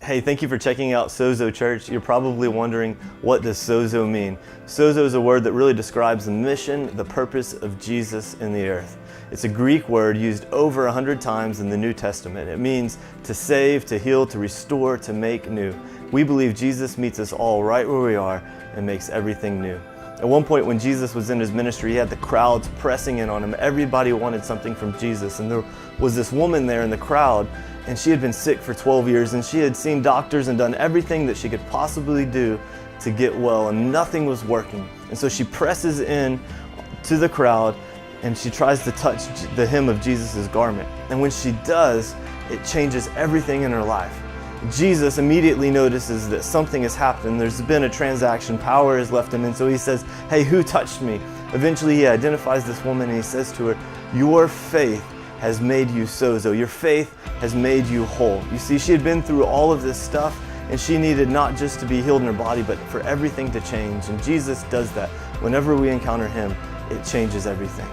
Hey, thank you for checking out Sozo Church. You're probably wondering, what does Sozo mean? Sozo is a word that really describes the mission, the purpose of Jesus in the earth. It's a Greek word used over 100 times in the New Testament. It means to save, to heal, to restore, to make new. We believe Jesus meets us all right where we are and makes everything new. At one point when Jesus was in his ministry, he had the crowds pressing in on him. Everybody wanted something from Jesus. And there was this woman there in the crowd, and she had been sick for 12 years, and she had seen doctors and done everything that she could possibly do to get well, and nothing was working. And so she presses in to the crowd, and she tries to touch the hem of Jesus' garment. And when she does, it changes everything in her life. Jesus immediately notices that something has happened. There's been a transaction, power has left him, and so he says, "Hey, who touched me?" Eventually he identifies this woman and he says to her, "Your faith has made you sozo. Your faith has made you whole." You see, she had been through all of this stuff, and she needed not just to be healed in her body, but for everything to change. And Jesus does that. Whenever we encounter him, it changes everything.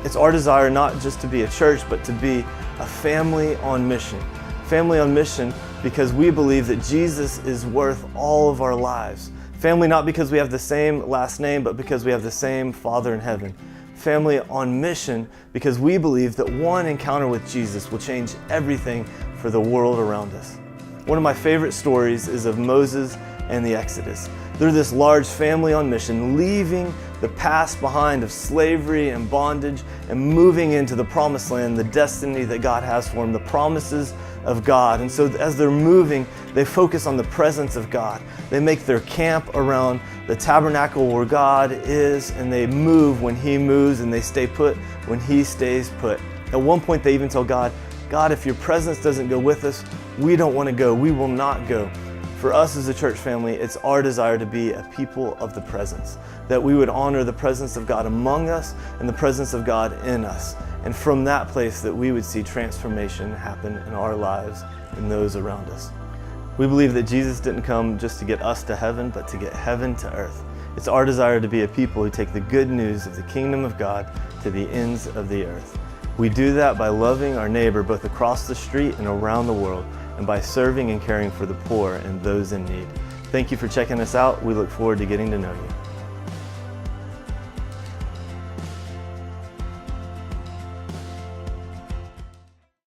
It's our desire not just to be a church, but to be a family on mission. Family on mission because we believe that Jesus is worth all of our lives. Family not because we have the same last name, but because we have the same Father in heaven. Family on mission because we believe that one encounter with Jesus will change everything for the world around us. One of my favorite stories is of Moses and the Exodus. They're this large family on mission, leaving the past behind of slavery and bondage and moving into the promised land, the destiny that God has for them, the promises of God. And so as they're moving, they focus on the presence of God. They make their camp around the tabernacle where God is, and they move when he moves, and they stay put when he stays put. At one point they even tell God, "God, if your presence doesn't go with us, we don't want to go. We will not go." For us as a church family, it's our desire to be a people of the presence, that we would honor the presence of God among us and the presence of God in us. And from that place that we would see transformation happen in our lives and those around us. We believe that Jesus didn't come just to get us to heaven, but to get heaven to earth. It's our desire to be a people who take the good news of the kingdom of God to the ends of the earth. We do that by loving our neighbor both across the street and around the world, and by serving and caring for the poor and those in need. Thank you for checking us out. We look forward to getting to know you.